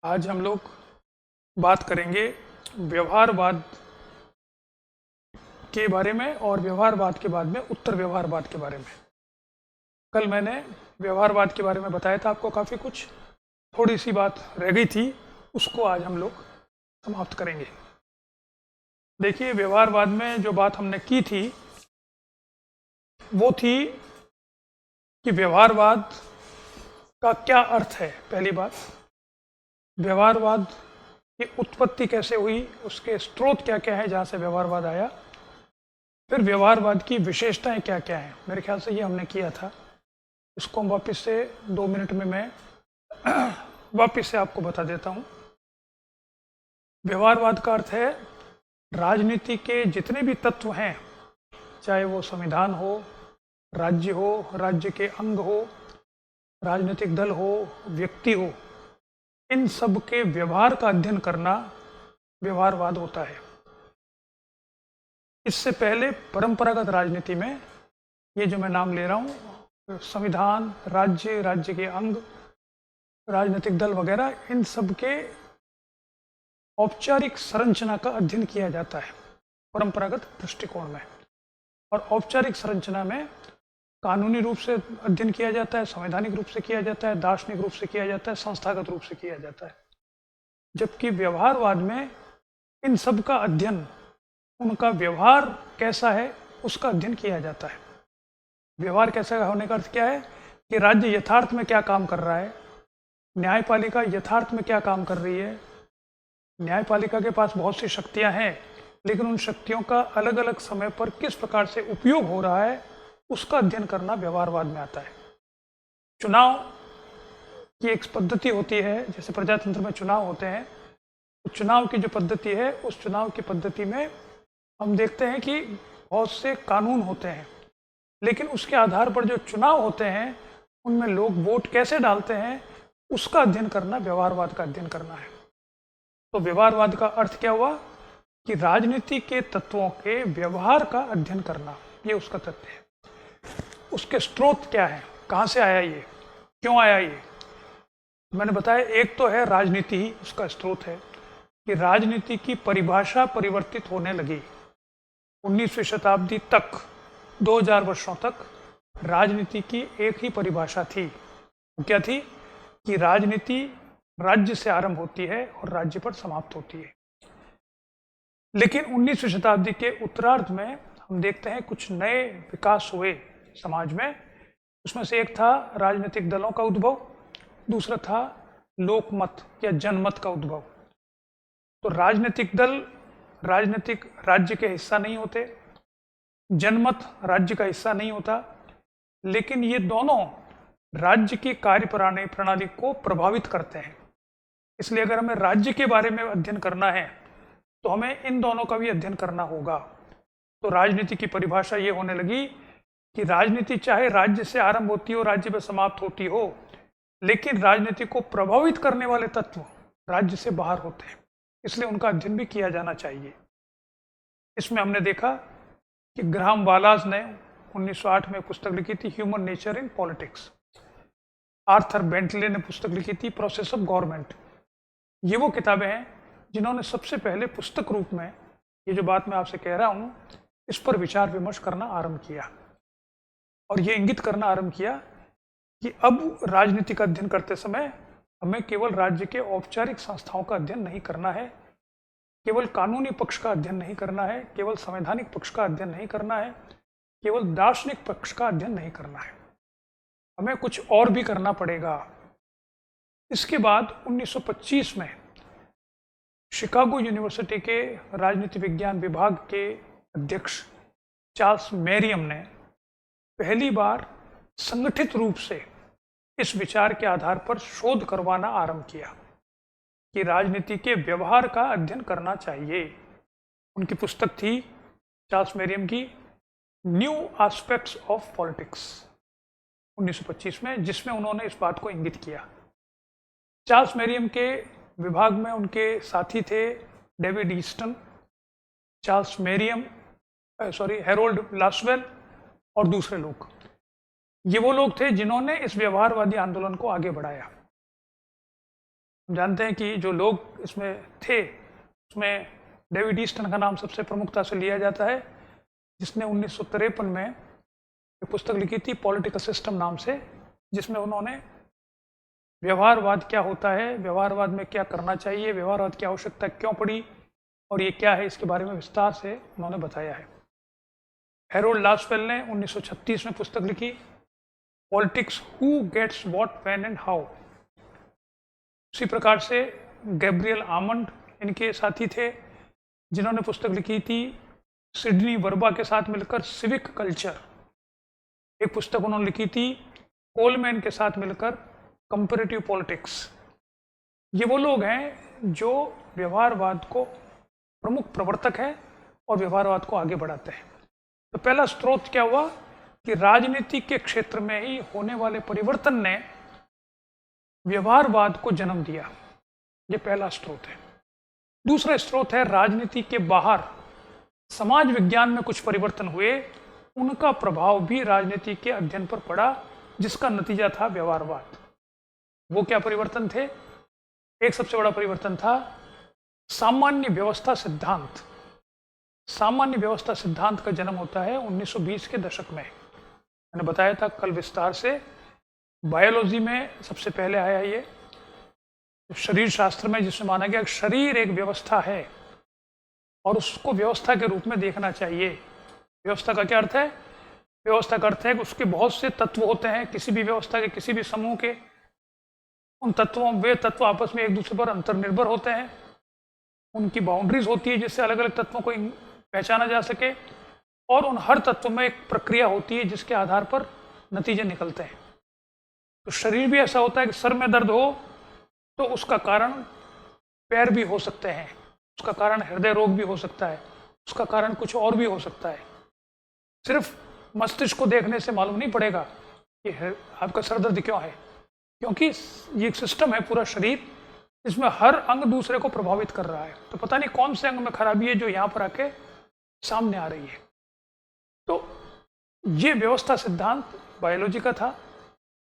आज हम लोग बात करेंगे व्यवहारवाद के बारे में और व्यवहारवाद के बाद में उत्तर व्यवहारवाद के बारे में। कल मैंने व्यवहारवाद के बारे में बताया था आपको, काफ़ी कुछ थोड़ी सी बात रह गई थी, उसको आज हम लोग समाप्त करेंगे। देखिए, व्यवहारवाद में जो बात हमने की थी वो थी कि व्यवहारवाद का क्या अर्थ है। पहली बात, व्यवहारवाद की उत्पत्ति कैसे हुई, उसके स्रोत क्या क्या है जहाँ से व्यवहारवाद आया, फिर व्यवहारवाद की विशेषताएं क्या क्या हैं। मेरे ख्याल से ये हमने किया था। इसको हम वापस से 2 मिनट में मैं वापस से आपको बता देता हूँ। व्यवहारवाद का अर्थ है राजनीति के जितने भी तत्व हैं, चाहे वो संविधान हो, राज्य हो, राज्य के अंग हो, राजनीतिक दल हो, व्यक्ति हो, इन सब के व्यवहार का अध्ययन करना व्यवहारवाद होता है। इससे पहले परंपरागत राजनीति में ये जो मैं नाम ले रहा हूँ, संविधान, राज्य, राज्य के अंग, राजनीतिक दल वगैरह, इन सब के औपचारिक संरचना का अध्ययन किया जाता है परंपरागत दृष्टिकोण में। और औपचारिक संरचना में कानूनी रूप से अध्ययन किया जाता है, संवैधानिक रूप से किया जाता है, दार्शनिक रूप से किया जाता है, संस्थागत रूप से किया जाता है। जबकि व्यवहारवाद में इन सब का अध्ययन, उनका व्यवहार कैसा है उसका अध्ययन किया जाता है। व्यवहार कैसा होने का अर्थ क्या है कि राज्य यथार्थ में क्या काम कर रहा है, न्यायपालिका यथार्थ में क्या काम कर रही है। न्यायपालिका के पास बहुत सी शक्तियां हैं, लेकिन उन शक्तियों का अलग अलग समय पर किस प्रकार से उपयोग हो रहा है उसका अध्ययन करना व्यवहारवाद में आता है। चुनाव की एक पद्धति होती है, जैसे प्रजातंत्र में चुनाव होते हैं, तो चुनाव की जो पद्धति है, उस चुनाव की पद्धति में हम देखते हैं कि बहुत से कानून होते हैं, लेकिन उसके आधार पर जो चुनाव होते हैं उनमें लोग वोट कैसे डालते हैं उसका अध्ययन करना व्यवहारवाद का अध्ययन करना है। तो व्यवहारवाद का अर्थ क्या हुआ कि राजनीति के तत्वों के व्यवहार का अध्ययन करना, ये उसका तथ्य है। उसके स्रोत क्या है, कहाँ से आया ये, क्यों आया ये। मैंने बताया, एक तो है राजनीति ही उसका स्रोत है कि राजनीति की परिभाषा परिवर्तित होने लगी। 19वीं शताब्दी तक, 2000 वर्षों तक राजनीति की एक ही परिभाषा थी। वो क्या थी कि राजनीति राज्य से आरंभ होती है और राज्य पर समाप्त होती है। लेकिन 19वीं शताब्दी के उत्तरार्ध में हम देखते हैं कुछ नए विकास हुए समाज में। उसमें से एक था राजनीतिक दलों का उद्भव, दूसरा था लोकमत या जनमत का उद्भव। तो राजनीतिक दल राजनीतिक राज्य के हिस्सा नहीं होते, जनमत राज्य का हिस्सा नहीं होता, लेकिन ये दोनों राज्य की कार्य प्रणाली को प्रभावित करते हैं। इसलिए अगर हमें राज्य के बारे में अध्ययन करना है तो हमें इन दोनों का भी अध्ययन करना होगा। तो राजनीति की परिभाषा ये होने लगी कि राजनीति चाहे राज्य से आरंभ होती हो, राज्य में समाप्त होती हो, लेकिन राजनीति को प्रभावित करने वाले तत्व राज्य से बाहर होते हैं, इसलिए उनका अध्ययन भी किया जाना चाहिए। इसमें हमने देखा कि ग्राहम वालाज ने 1908 में पुस्तक लिखी थी, human nature in politics. Arthur Bentley ने पुस्तक लिखी थी, प्रोसेस ऑफ गवर्नमेंट। ये वो किताबें हैं जिन्होंने सबसे पहले पुस्तक रूप में ये जो बात मैं आपसे कह रहा हूँ इस पर विचार विमर्श करना आरंभ किया और ये इंगित करना आरंभ किया कि अब राजनीति का अध्ययन करते समय हमें केवल राज्य के औपचारिक संस्थाओं का अध्ययन नहीं करना है, केवल कानूनी पक्ष का अध्ययन नहीं करना है, केवल संवैधानिक पक्ष का अध्ययन नहीं करना है, केवल दार्शनिक पक्ष का अध्ययन नहीं करना है, हमें कुछ और भी करना पड़ेगा। इसके बाद 1925 में शिकागो यूनिवर्सिटी के राजनीति विज्ञान विभाग के अध्यक्ष चार्ल्स मेरियम ने पहली बार संगठित रूप से इस विचार के आधार पर शोध करवाना आरंभ किया कि राजनीति के व्यवहार का अध्ययन करना चाहिए। उनकी पुस्तक थी चार्ल्स मेरियम की न्यू एस्पेक्ट्स ऑफ पॉलिटिक्स 1925 में, जिसमें उन्होंने इस बात को इंगित किया। चार्ल्स मेरियम के विभाग में उनके साथी थे David Easton, Charles Merriam, Harold Lasswell और दूसरे लोग। ये वो लोग थे जिन्होंने इस व्यवहारवादी आंदोलन को आगे बढ़ाया। हम जानते हैं कि जो लोग इसमें थे उसमें डेविड ईस्टन का नाम सबसे प्रमुखता से लिया जाता है, जिसने 1953 में एक पुस्तक लिखी थी पॉलिटिकल सिस्टम नाम से, जिसमें उन्होंने व्यवहारवाद क्या होता है, व्यवहारवाद में क्या करना चाहिए, व्यवहारवाद की आवश्यकता क्यों पड़ी और ये क्या है, इसके बारे में विस्तार से उन्होंने बताया है। हैरोल्ड लासवेल ने 1936 में पुस्तक लिखी politics who gets what when and how. उसी प्रकार से गैब्रियल आमंड इनके साथी थे, जिन्होंने पुस्तक लिखी थी सिडनी वर्बा के साथ मिलकर सिविक कल्चर। एक पुस्तक उन्होंने लिखी थी कोलमैन के साथ मिलकर कंपैरेटिव पॉलिटिक्स। ये वो लोग हैं जो व्यवहारवाद को प्रमुख प्रवर्तक हैं और व्यवहारवाद को आगे बढ़ाते हैं। तो पहला स्रोत क्या हुआ कि राजनीति के क्षेत्र में ही होने वाले परिवर्तन ने व्यवहारवाद को जन्म दिया। ये पहला स्रोत है। दूसरा स्रोत है राजनीति के बाहर समाज विज्ञान में कुछ परिवर्तन हुए, उनका प्रभाव भी राजनीति के अध्ययन पर पड़ा, जिसका नतीजा था व्यवहारवाद। वो क्या परिवर्तन थे? एक सबसे बड़ा परिवर्तन था सामान्य व्यवस्था सिद्धांत। सामान्य व्यवस्था सिद्धांत का जन्म होता है 1920 के दशक में। मैंने बताया था कल विस्तार से, बायोलॉजी में सबसे पहले आया ये, शरीर शास्त्र में, जिसमें माना गया कि शरीर एक व्यवस्था है और उसको व्यवस्था के रूप में देखना चाहिए। व्यवस्था का क्या अर्थ है? व्यवस्था का अर्थ है कि उसके बहुत से तत्व होते हैं, किसी भी व्यवस्था के, किसी भी समूह के। उन तत्वों, वे तत्व आपस में एक दूसरे पर अंतर्निर्भर होते हैं, उनकी बाउंड्रीज होती है जिससे अलग अलग तत्वों को पहचाना जा सके, और उन हर तत्व में एक प्रक्रिया होती है जिसके आधार पर नतीजे निकलते हैं। तो शरीर भी ऐसा होता है कि सर में दर्द हो तो उसका कारण पैर भी हो सकते हैं, उसका कारण हृदय रोग भी हो सकता है, उसका कारण कुछ और भी हो सकता है। सिर्फ मस्तिष्क को देखने से मालूम नहीं पड़ेगा कि आपका सर दर्द क्यों है, क्योंकि ये एक सिस्टम है पूरा शरीर, इसमें हर अंग दूसरे को प्रभावित कर रहा है। तो पता नहीं कौन से अंग में खराबी है जो यहाँ पर आके सामने आ रही है। तो ये व्यवस्था सिद्धांत बायोलॉजी का था।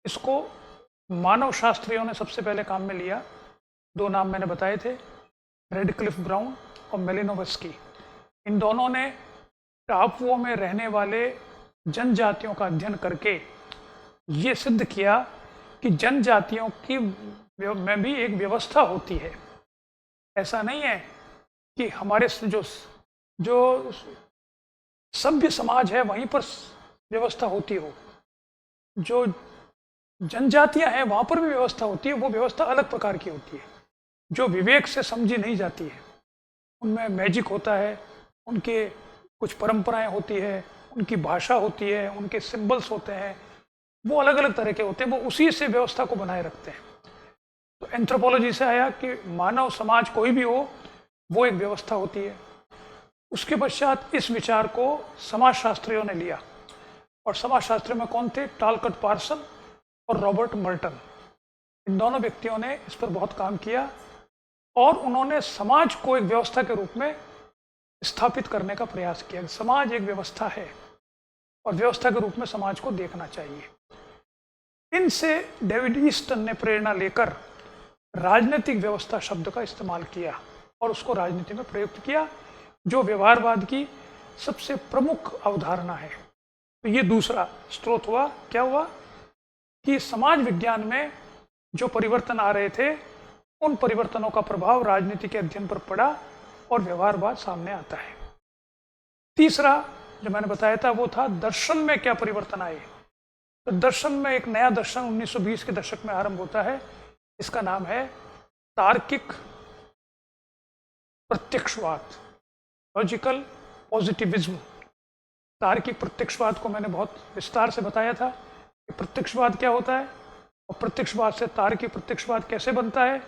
इसको मानव शास्त्रियों ने सबसे पहले काम में लिया। दो नाम मैंने बताए थे, रेडक्लिफ ब्राउन और मेलिनोवस्की। इन दोनों ने टापुओं में रहने वाले जनजातियों का अध्ययन करके ये सिद्ध किया कि जनजातियों की में भी एक व्यवस्था होती है। ऐसा नहीं है कि हमारे जो सभ्य समाज है वहीं पर व्यवस्था होती हो, जो जनजातियां हैं वहां पर भी व्यवस्था होती है। वो व्यवस्था अलग प्रकार की होती है जो विवेक से समझी नहीं जाती है। उनमें मैजिक होता है, उनके कुछ परंपराएं होती है, उनकी भाषा होती है, उनके सिंबल्स होते हैं, वो अलग अलग तरह के होते हैं। वो उसी से व्यवस्था को बनाए रखते हैं। तो एंथ्रोपोलॉजी से आया कि मानव समाज कोई भी हो वो एक व्यवस्था होती है। उसके पश्चात इस विचार को समाजशास्त्रियों ने लिया, और समाजशास्त्रियों में कौन थे? टालकट पार्सन और रॉबर्ट मर्टन। इन दोनों व्यक्तियों ने इस पर बहुत काम किया और उन्होंने समाज को एक व्यवस्था के रूप में स्थापित करने का प्रयास किया। समाज एक व्यवस्था है और व्यवस्था के रूप में समाज को देखना चाहिए। इनसे डेविड ईस्टन ने प्रेरणा लेकर राजनीतिक व्यवस्था शब्द का इस्तेमाल किया और उसको राजनीति में प्रयुक्त किया, जो व्यवहारवाद की सबसे प्रमुख अवधारणा है। तो ये दूसरा स्रोत हुआ। क्या हुआ कि समाज विज्ञान में जो परिवर्तन आ रहे थे, उन परिवर्तनों का प्रभाव राजनीति के अध्ययन पर पड़ा और व्यवहारवाद सामने आता है। तीसरा जो मैंने बताया था वो था दर्शन में क्या परिवर्तन आए। तो दर्शन में एक नया दर्शन 1920 के दशक में आरंभ होता है। इसका नाम है तार्किक प्रत्यक्षवाद, लॉजिकल पॉजिटिविज्म। तार्किक प्रत्यक्षवाद को मैंने बहुत विस्तार से बताया था कि प्रत्यक्षवाद क्या होता है और प्रत्यक्षवाद से तार्किक प्रत्यक्षवाद कैसे बनता है,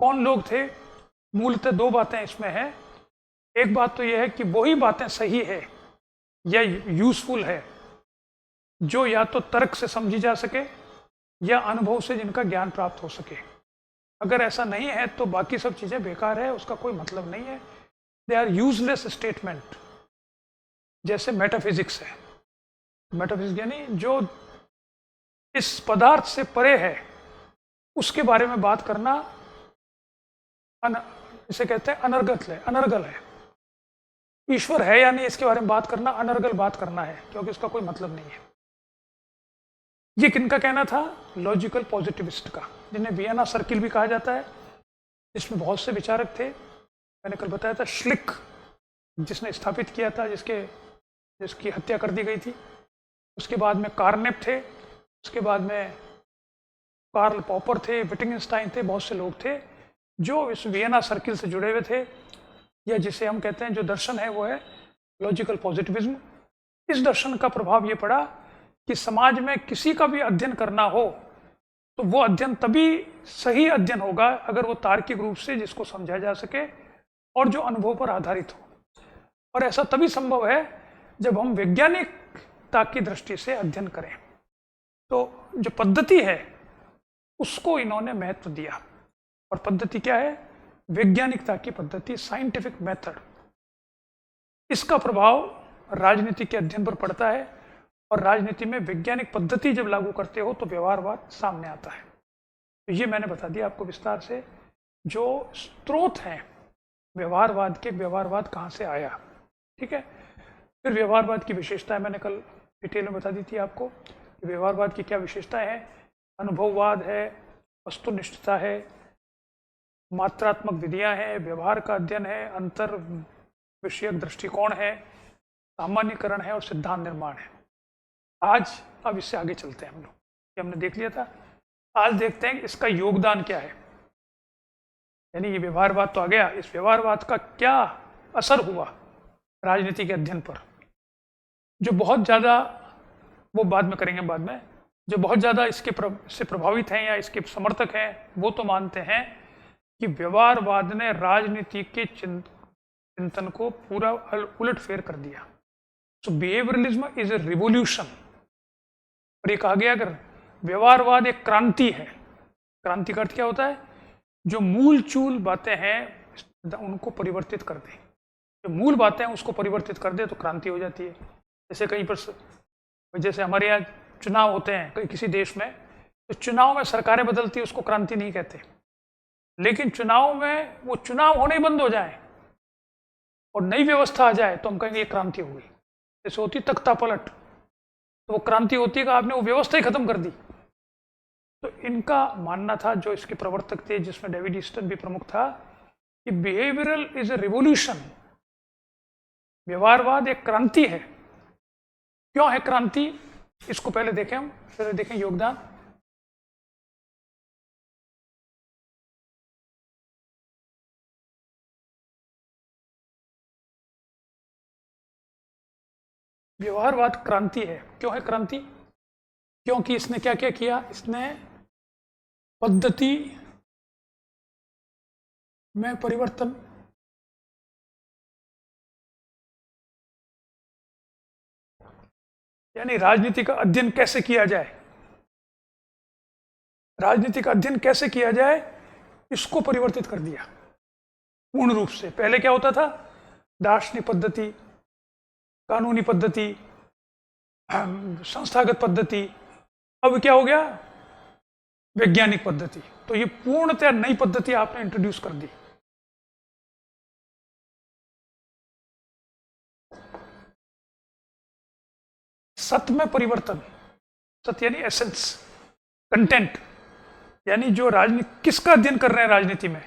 कौन लोग थे। मूलतः दो बातें इसमें हैं। एक बात तो यह है कि वही बातें सही है या यूजफुल है जो या तो तर्क से समझी जा सके या अनुभव से जिनका ज्ञान प्राप्त हो सके। अगर ऐसा नहीं है तो बाकी सब चीज़ें बेकार है, उसका कोई मतलब नहीं है। They are useless statement. जैसे मेटाफिजिक्स है, मेटाफिजिक्स यानी जो इस पदार्थ से परे है उसके बारे में बात करना इसे कहते हैं अनर्गल है। ईश्वर है या नहीं इसके बारे में बात करना अनर्गल बात करना है, क्योंकि उसका कोई मतलब नहीं है। ये किनका कहना था? लॉजिकल पॉजिटिविस्ट का, जिन्हें वियना सर्किल भी कहा जाता है, जिसमें बहुत से विचारक थे। मैंने कल बताया था श्लिक जिसने स्थापित किया था, जिसकी हत्या कर दी गई थी। उसके बाद में कार्नेप थे, उसके बाद में कार्ल पॉपर थे, विटिंगस्टाइन थे, बहुत से लोग थे जो इस वियना सर्किल से जुड़े हुए थे, या जिसे हम कहते हैं जो दर्शन है वो है लॉजिकल पॉजिटिविज्म। इस दर्शन का प्रभाव ये पड़ा कि समाज में किसी का भी अध्ययन करना हो तो वो अध्ययन तभी सही अध्ययन होगा अगर वो तार्किक रूप से जिसको समझा जा सके और जो अनुभव पर आधारित हो। और ऐसा तभी संभव है जब हम वैज्ञानिकता की दृष्टि से अध्ययन करें। तो जो पद्धति है उसको इन्होंने महत्व दिया, और पद्धति क्या है? वैज्ञानिकता की पद्धति, साइंटिफिक मेथड। इसका प्रभाव राजनीति के अध्ययन पर पड़ता है, और राजनीति में वैज्ञानिक पद्धति जब लागू करते हो तो व्यवहारवाद सामने आता है। तो ये मैंने बता दिया आपको विस्तार से जो स्रोत हैं व्यवहारवाद के, व्यवहारवाद कहाँ से आया। ठीक है, फिर व्यवहारवाद की विशेषताएं मैंने कल डिटेल में बता दी थी आपको कि व्यवहारवाद की क्या विशेषताएं हैं। अनुभववाद है, वस्तुनिष्ठता है, मात्रात्मक विधियां हैं, व्यवहार का अध्ययन है, अंतर विषयक दृष्टिकोण है, सामान्यकरण है और सिद्धांत निर्माण है। आज अब इससे आगे चलते हैं हम लोग, ये हमने देख लिया था। आज देखते हैं इसका योगदान क्या है, यानी ये व्यवहारवाद तो आ गया, इस व्यवहारवाद का क्या असर हुआ राजनीति के अध्ययन पर। जो बहुत ज़्यादा, वो बाद में करेंगे, बाद में, जो बहुत ज़्यादा इससे प्रभावित हैं या इसके समर्थक हैं वो तो मानते हैं कि व्यवहारवाद ने राजनीति के चिंतन को पूरा उलटफेर कर दिया। सो बिहेवियरलिज्म इज ए रिवोल्यूशन। और ये कहा गया अगर व्यवहारवाद एक क्रांति है। क्रांति का अर्थ क्या होता है? जो मूल चूल बातें हैं उनको परिवर्तित कर दे, जो मूल बातें हैं उसको परिवर्तित कर दे तो क्रांति हो जाती है। जैसे कहीं पर, जैसे हमारे यहाँ चुनाव होते हैं कहीं किसी देश में, तो चुनाव में सरकारें बदलती है उसको क्रांति नहीं कहते, लेकिन चुनाव में वो चुनाव होने ही बंद हो जाए और नई व्यवस्था आ जाए तो हम कहेंगे ये क्रांति हो गई। जैसे होती तख्ता पलट, तो वो क्रांति होती है कि आपने वो व्यवस्था ही खत्म कर दी। तो इनका मानना था, जो इसके प्रवर्तक थे जिसमें डेविड ईस्टन भी प्रमुख था, कि बिहेवियरल इज ए रिवोल्यूशन। व्यवहारवाद एक क्रांति है। क्यों है क्रांति, इसको पहले देखें हम, फिर देखें योगदान। व्यवहारवाद क्रांति है। क्यों है क्रांति? क्योंकि इसने क्या क्या किया? इसने पद्धति में परिवर्तन, यानी राजनीति का अध्ययन कैसे किया जाए, राजनीति का अध्ययन कैसे किया जाए इसको परिवर्तित कर दिया पूर्ण रूप से। पहले क्या होता था? दार्शनिक पद्धति, कानूनी पद्धति, संस्थागत पद्धति। अब क्या हो गया? वैज्ञानिक पद्धति। तो ये पूर्णतः नई पद्धति आपने इंट्रोड्यूस कर दी। सत्य में परिवर्तन, सत्य यानी एसेंस, कंटेंट, यानी जो राजनीति, किसका अध्ययन कर रहे हैं राजनीति में?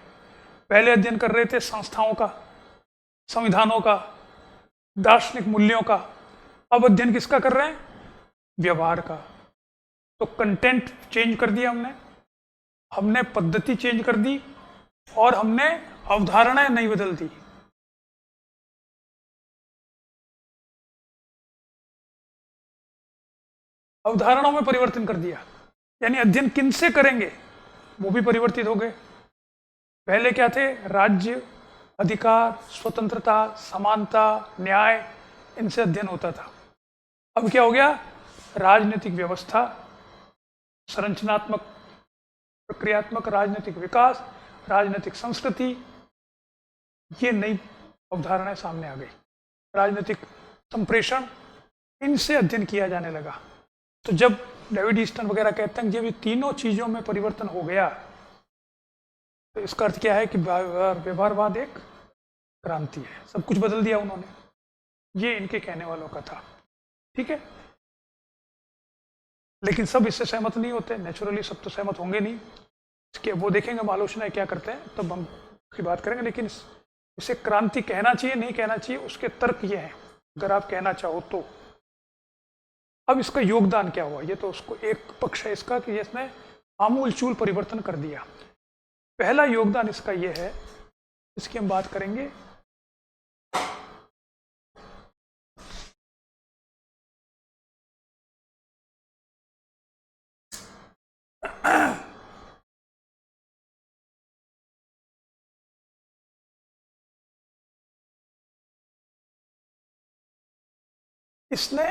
पहले अध्ययन कर रहे थे संस्थाओं का, संविधानों का, दार्शनिक मूल्यों का। अब अध्ययन किसका कर रहे हैं? व्यवहार का। तो कंटेंट चेंज कर दिया हमने पद्धति चेंज कर दी, और हमने अवधारणाएं नहीं बदल दी। अवधारणाओं में परिवर्तन कर दिया, यानी अध्ययन किनसे करेंगे वो भी परिवर्तित हो गए। पहले क्या थे? राज्य, अधिकार, स्वतंत्रता, समानता, न्याय, इनसे अध्ययन होता था। अब क्या हो गया? राजनीतिक व्यवस्था, संरचनात्मक, प्रक्रियात्मक राजनीतिक विकास, राजनीतिक संस्कृति, ये नई अवधारणाएं सामने आ गई। राजनीतिक संप्रेषण, इनसे अध्ययन किया जाने लगा। तो जब डेविड ईस्टन वगैरह कहते हैं कि जब ये तीनों चीजों में परिवर्तन हो गया तो इसका अर्थ क्या है कि व्यवहारवाद एक क्रांति है, सब कुछ बदल दिया उन्होंने। ये इनके कहने वालों का था, ठीक है। लेकिन सब इससे सहमत नहीं होते, नेचुरली सब तो सहमत होंगे नहीं। इसके वो देखेंगे आलोचना क्या करते हैं, तब हम की बात करेंगे। लेकिन इसे क्रांति कहना चाहिए नहीं कहना चाहिए, उसके तर्क ये हैं, अगर आप कहना चाहो तो। अब इसका योगदान क्या हुआ, ये तो उसको एक पक्ष है इसका कि इसने आमूलचूल परिवर्तन कर दिया। पहला योगदान इसका ये है, इसकी हम बात करेंगे। इसने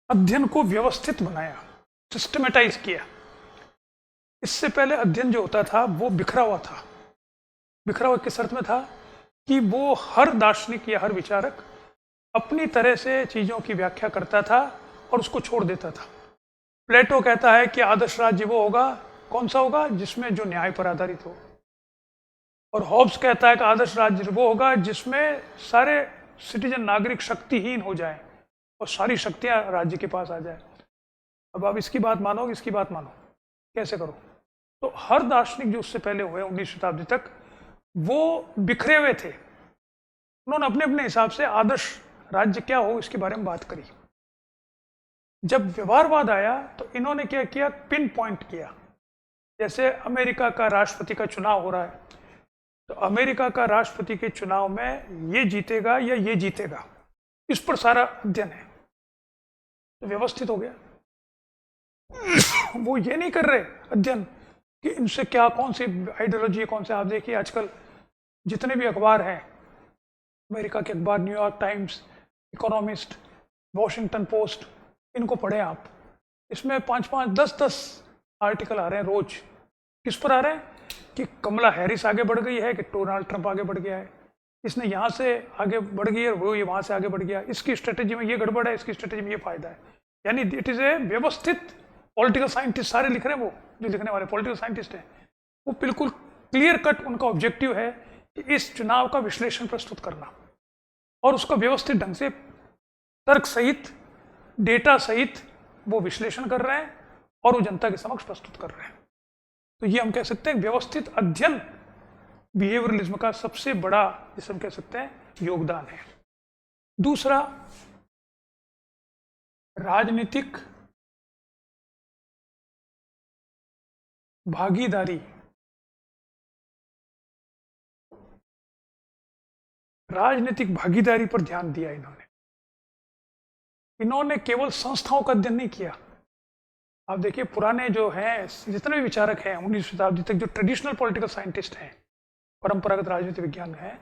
अध्ययन को व्यवस्थित बनाया, सिस्टमेटाइज किया। इससे पहले अध्ययन जो होता था वो बिखरा हुआ था। बिखरा हुआ किस अर्थ में था कि वो हर दार्शनिक या हर विचारक अपनी तरह से चीजों की व्याख्या करता था और उसको छोड़ देता था। प्लेटो कहता है कि आदर्श राज्य वो होगा, कौन सा होगा, जिसमें जो न्याय पर आधारित हो। और हॉब्स कहता है कि आदर्श राज्य वो होगा जिसमें सारे सिटीजन नागरिक शक्तिहीन हो जाए और सारी शक्तियां राज्य के पास आ जाए। अब आप इसकी बात मानो, इसकी बात मानो, कैसे करो। तो हर दार्शनिक जो उससे पहले हुए 19वीं शताब्दी तक, वो बिखरे हुए थे। उन्होंने अपने अपने हिसाब से आदर्श राज्य क्या हो इसके बारे में बात करी। जब व्यवहारवाद आया तो इन्होंने क्या किया, पिन पॉइंट किया। जैसे अमेरिका का राष्ट्रपति का चुनाव हो रहा है, तो अमेरिका का राष्ट्रपति के चुनाव में ये जीतेगा या ये जीतेगा, इस पर सारा अध्ययन है, तो व्यवस्थित हो गया। वो ये नहीं कर रहे अध्ययन कि इनसे क्या, कौन सी आइडियोलॉजी है, कौन से। आप देखिए आजकल जितने भी अखबार हैं, अमेरिका के अखबार, New York times, economist, Washington post, इनको पढ़ें आप। इसमें 5-5, 10-10 आर्टिकल आ रहे हैं रोज। किस पर आ रहे हैं कि कमला हैरिस आगे बढ़ गई है, कि डोनाल्ड ट्रंप आगे बढ़ गया है, इसने यहाँ से आगे बढ़ गई है, वो ये वहाँ से आगे बढ़ गया, इसकी स्ट्रेटेजी में ये गड़बड़ है, इसकी स्ट्रेटेजी में ये फायदा है। यानी इट इज़ ए व्यवस्थित। पॉलिटिकल साइंटिस्ट सारे लिख रहे हैं, वो जो लिखने वाले पॉलिटिकल साइंटिस्ट हैं, वो बिल्कुल क्लियर कट उनका ऑब्जेक्टिव है कि इस चुनाव का विश्लेषण प्रस्तुत करना और उसका व्यवस्थित ढंग से तर्क सहित, डेटा सहित वो विश्लेषण कर रहे हैं और वो जनता के समक्ष प्रस्तुत कर रहे हैं। तो ये हम कह सकते हैं व्यवस्थित अध्ययन बिहेवियरलिज्म का सबसे बड़ा, जिसे हम कह सकते हैं, योगदान है। दूसरा, राजनीतिक भागीदारी। राजनीतिक भागीदारी पर ध्यान दिया इन्होंने। इन्होंने केवल संस्थाओं का अध्ययन नहीं किया। आप देखिए पुराने जो हैं, जितने भी विचारक हैं 19वीं शताब्दी तक, जो ट्रेडिशनल पॉलिटिकल साइंटिस्ट हैं, परंपरागत राजनीति विज्ञान हैं,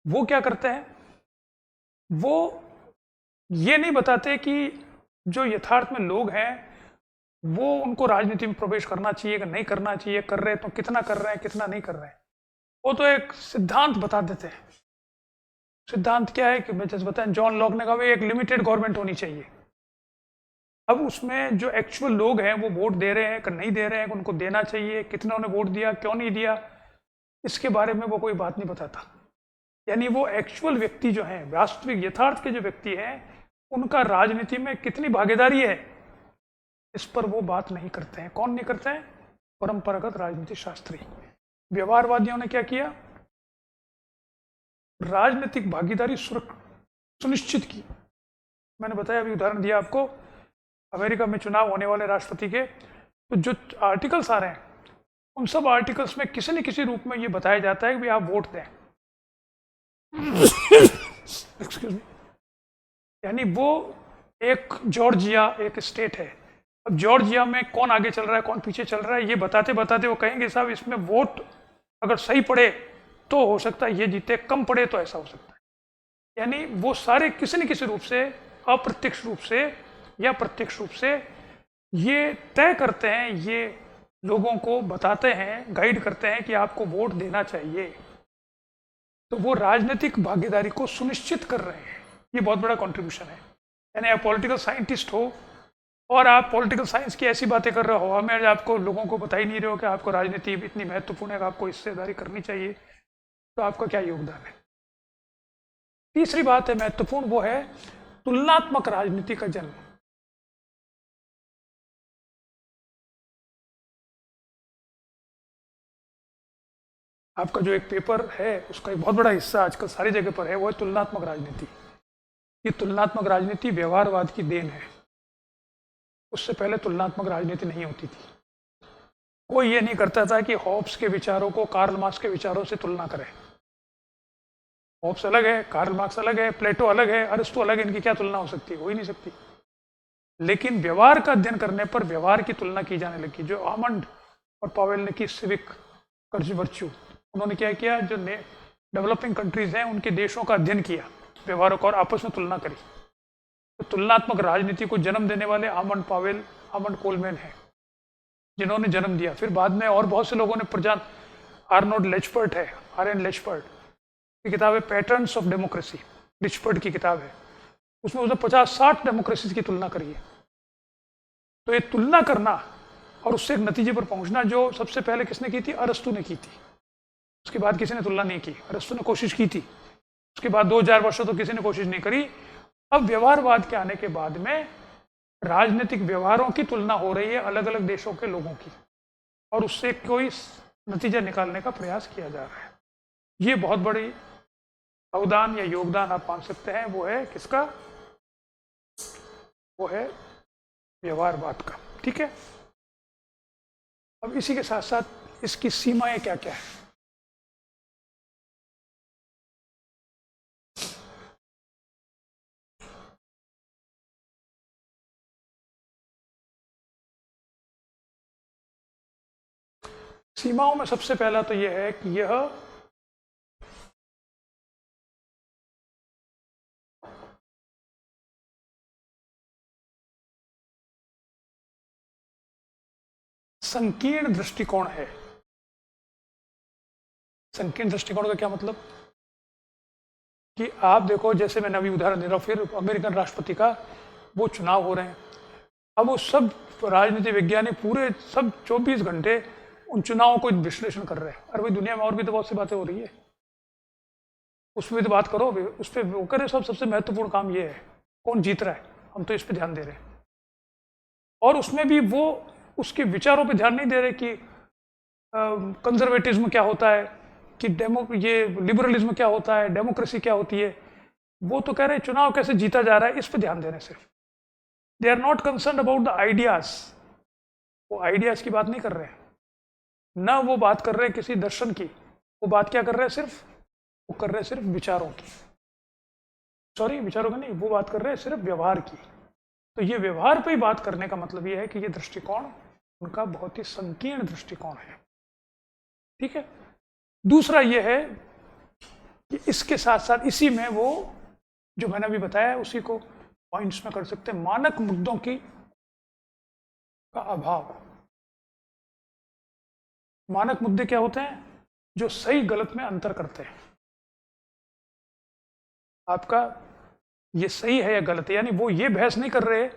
वो क्या करते हैं, वो ये नहीं बताते कि जो यथार्थ में लोग हैं वो उनको राजनीति में प्रवेश करना चाहिए कि नहीं करना चाहिए, कर रहे हैं तो कितना कर रहे हैं, कितना नहीं कर रहे हैं। वो तो एक सिद्धांत बता देते हैं। सिद्धांत क्या है कि मैं जैसे बताया, जॉन लॉक ने कहा एक लिमिटेड गवर्नमेंट होनी चाहिए। अब उसमें जो एक्चुअल लोग हैं वो वोट दे रहे हैं कि नहीं दे रहे हैं, उनको देना चाहिए, कितना उन्हें वोट दिया, क्यों नहीं दिया, इसके बारे में वो कोई बात नहीं बताता। यानी वो एक्चुअल व्यक्ति जो हैं, वास्तविक यथार्थ के जो व्यक्ति हैं, उनका राजनीति में कितनी भागीदारी है, इस पर वो बात नहीं करते हैं। कौन नहीं करते हैं? परंपरागत राजनीति शास्त्री। व्यवहारवादियों ने क्या किया, राजनीतिक भागीदारी सुनिश्चित की। मैंने बताया, अभी उदाहरण दिया आपको, अमेरिका में चुनाव होने वाले राष्ट्रपति के, तो जो आर्टिकल्स आ रहे हैं उन सब आर्टिकल्स में किसी न किसी रूप में ये बताया जाता है कि भाई आप वोट दें। Excuse me. यानी वो एक जॉर्जिया एक स्टेट है, अब जॉर्जिया में कौन आगे चल रहा है, कौन पीछे चल रहा है, ये बताते बताते वो कहेंगे साहब इसमें वोट अगर सही पड़े तो हो सकता है ये जीते, कम पड़े तो ऐसा हो सकता है। यानी वो सारे किसी न किसी रूप से, अप्रत्यक्ष रूप से या प्रत्यक्ष रूप से, ये तय करते हैं, ये लोगों को बताते हैं, गाइड करते हैं कि आपको वोट देना चाहिए। तो वो राजनीतिक भागीदारी को सुनिश्चित कर रहे हैं। ये बहुत बड़ा कंट्रीब्यूशन है। यानी आप पॉलिटिकल साइंटिस्ट हो और आप पॉलिटिकल साइंस की ऐसी बातें कर रहे हो, हमें आपको लोगों को बता ही नहीं रहे हो कि आपको राजनीति इतनी महत्वपूर्ण है कि आपको हिस्सेदारी करनी चाहिए, तो आपका क्या योगदान है। तीसरी बात है महत्वपूर्ण, वो है तुलनात्मक राजनीति का जन्म। आपका जो एक पेपर है उसका एक बहुत बड़ा हिस्सा आजकल सारी जगह पर है, वो है तुलनात्मक राजनीति। ये तुलनात्मक राजनीति व्यवहारवाद की देन है। उससे पहले तुलनात्मक राजनीति नहीं होती थी। कोई ये नहीं करता था कि हॉब्स के विचारों को कार्ल मार्क्स के विचारों से तुलना करें। हॉब्स अलग है, कार्ल मार्क्स अलग है, प्लेटो अलग है, अरिस्टो अलग है, इनकी क्या तुलना हो सकती है? हो ही नहीं सकती। लेकिन व्यवहार का अध्ययन करने पर व्यवहार की तुलना की जाने लगी। जो आमंड और पावेल ने की सिविक वर्च्यू, उन्होंने क्या किया, जो डेवलपिंग कंट्रीज हैं उनके देशों का अध्ययन किया, व्यवहारों का, और आपस में तुलना करी। तो तुलनात्मक राजनीति को जन्म देने वाले आमंड पावेल, आमंड कोलमैन है, जिन्होंने जन्म दिया। फिर बाद में और बहुत से लोगों ने प्रजान, आर्नोल्ड लेचपर्ट है, आर.एन. लेचपर्ट की किताब है पैटर्न्स ऑफ डेमोक्रेसी, लिचपर्ट की किताब है, उसमें उसने 50-60 डेमोक्रेसीज की तुलना करी है। तो ये तुलना करना और उससे एक नतीजे पर पहुंचना, जो सबसे पहले किसने की थी? अरस्तु ने की थी। उसके बाद किसी ने तुलना नहीं की। अरस्तु ने कोशिश की थी, उसके बाद 2000 वर्षों तो किसी ने कोशिश नहीं करी। अब व्यवहारवाद के आने के बाद में राजनीतिक व्यवहारों की तुलना हो रही है अलग अलग देशों के लोगों की, और उससे कोई नतीजा निकालने का प्रयास किया जा रहा है। ये बहुत बड़ी अवदान या योगदान आप मान सकते हैं, वो है किसका? वो है व्यवहारवाद का। ठीक है, अब इसी के साथ साथ इसकी सीमाएं क्या क्या है। सीमाओं में सबसे पहला तो यह है कि यह संकीर्ण दृष्टिकोण है। संकीर्ण दृष्टिकोण का क्या मतलब? कि आप देखो, जैसे मैंने अभी उदाहरण दे रहा हूं, फिर अमेरिकन राष्ट्रपति का वो चुनाव हो रहे हैं। अब वो सब राजनीति विज्ञानी पूरे सब 24 घंटे उन चुनावों को विश्लेषण कर रहे हैं। अरे भाई, दुनिया में और भी तो बहुत सी बातें हो रही है, उसमें भी तो बात करो, उस पर वो करे। सबसे महत्वपूर्ण काम ये है कौन जीत रहा है, हम तो इस पर ध्यान दे रहे हैं। और उसमें भी वो उसके विचारों पे ध्यान नहीं दे रहे कि कंजर्वेटिज्म क्या होता है, कि ये लिबरलिज्म क्या होता है, डेमोक्रेसी क्या होती है। वो तो कह रहे हैं चुनाव कैसे जीता जा रहा है, इस पे ध्यान दे रहे हैं सिर्फ। They are not concern about the ideas. वो आइडियाज की बात नहीं कर रहे हैं, ना वो बात कर रहे हैं किसी दर्शन की। वो बात क्या कर रहे हैं? सिर्फ वो कर रहे हैं सिर्फ विचारों की। सॉरी, विचारों की नहीं, वो बात कर रहे हैं सिर्फ व्यवहार की। तो ये व्यवहार पे ही बात करने का मतलब ये है कि ये दृष्टिकोण उनका बहुत ही संकीर्ण दृष्टिकोण है। ठीक है, दूसरा ये है कि इसके साथ साथ इसी में वो जो मैंने अभी बताया उसी को पॉइंट्स में कर सकते हैं, मानक मुद्दों की का अभाव। मानक मुद्दे क्या होते हैं? जो सही गलत में अंतर करते हैं। आपका ये सही है या गलत है, यानी वो ये बहस नहीं कर रहे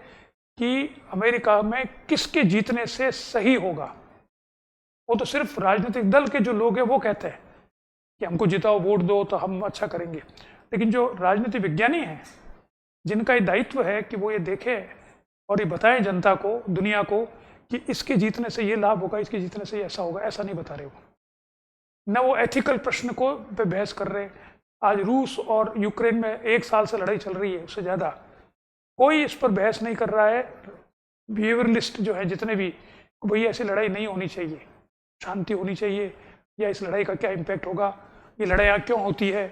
कि अमेरिका में किसके जीतने से सही होगा। वो तो सिर्फ राजनीतिक दल के जो लोग हैं वो कहते हैं कि हमको जिताओ, वोट दो तो हम अच्छा करेंगे। लेकिन जो राजनीति विज्ञानी हैं, जिनका ये दायित्व है कि वो ये देखें और ये बताएं जनता को, दुनिया को, कि इसके जीतने से ये लाभ होगा, इसके जीतने से ये ऐसा होगा, ऐसा नहीं बता रहे वो। न वो एथिकल प्रश्न को पे बहस कर रहे। आज रूस और यूक्रेन में 1 साल से लड़ाई चल रही है, उससे ज़्यादा कोई इस पर बहस नहीं कर रहा है। बिहेवियरलिस्ट जो है जितने भी, भाई ऐसी लड़ाई नहीं होनी चाहिए, शांति होनी चाहिए, या इस लड़ाई का क्या इम्पैक्ट होगा, ये लड़ाइयाँ क्यों होती है,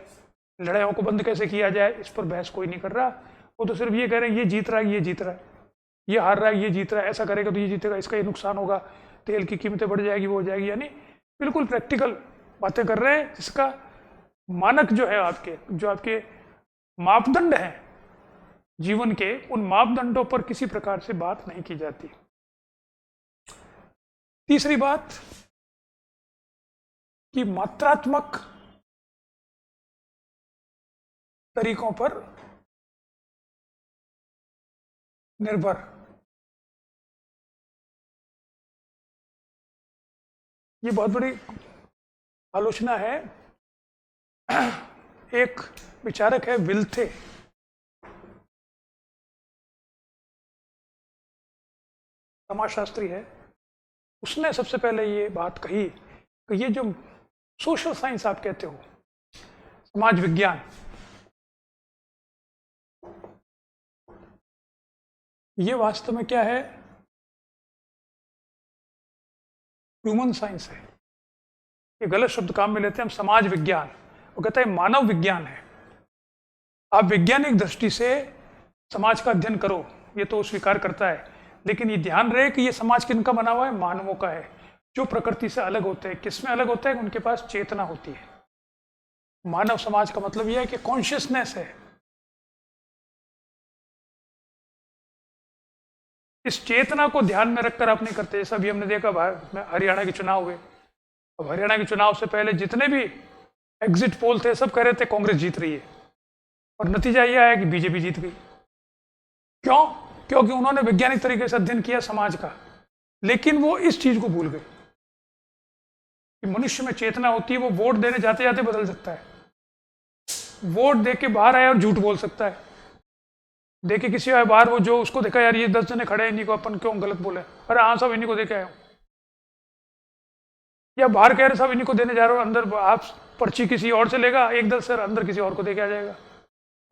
लड़ाइयों को बंद कैसे किया जाए, इस पर बहस कोई नहीं कर रहा। वो तो सिर्फ ये कह रहे हैं ये जीत रहा है, ये जीत रहा है, ये हार रहा है, ये जीत रहा है, ऐसा करेगा तो ये जीतेगा, इसका ये नुकसान होगा, तेल की कीमतें बढ़ जाएगी, वो हो जाएगी। यानी बिल्कुल प्रैक्टिकल बातें कर रहे हैं, जिसका मानक जो है आपके, जो आपके मापदंड हैं जीवन के, उन मापदंडों पर किसी प्रकार से बात नहीं की जाती। तीसरी बात कि मात्रात्मक तरीकों पर निर्भर, ये बहुत बड़ी आलोचना है। एक विचारक है विल्थे, समाजशास्त्री है, उसने सबसे पहले ये बात कही कि ये जो सोशल साइंस आप कहते हो, समाज विज्ञान, ये वास्तव में क्या है? ह्यूमन साइंस है। ये गलत शब्द काम में लेते हैं हम, समाज विज्ञान। वो कहता है मानव विज्ञान है। आप वैज्ञानिक दृष्टि से समाज का अध्ययन करो, ये तो स्वीकार करता है, लेकिन ये ध्यान रहे कि ये समाज किनका बना हुआ है? मानवों का है, जो प्रकृति से अलग होते हैं। किसमें अलग होता है? उनके पास चेतना होती है। मानव समाज का मतलब यह है कि कॉन्शियसनेस है। इस चेतना को ध्यान में रखकर आप नहीं करते। जैसा अभी हमने देखा हरियाणा के चुनाव हुए, अब हरियाणा के चुनाव से पहले जितने भी एग्जिट पोल थे सब कह रहे थे कांग्रेस जीत रही है, और नतीजा यह आया कि बीजेपी जीत गई। क्यों? क्योंकि उन्होंने वैज्ञानिक तरीके से अध्ययन किया समाज का, लेकिन वो इस चीज को भूल गए कि मनुष्य में चेतना होती है। वो वोट देने जाते जाते बदल सकता है, वोट दे के बाहर आया और झूठ बोल सकता है। देखे किसी आए बाहर, वो जो उसको देखा यार ये 10 जने खड़े हैं, इन्हीं को अपन क्यों गलत बोले, अरे हाँ सब इन्हीं को देखे आया हूं, या बाहर कह रहे सब इन्हीं को देने जा रहे हो, अंदर आप पर्ची किसी और से लेगा, एक 10 सर अंदर किसी और को देके आ जाएगा।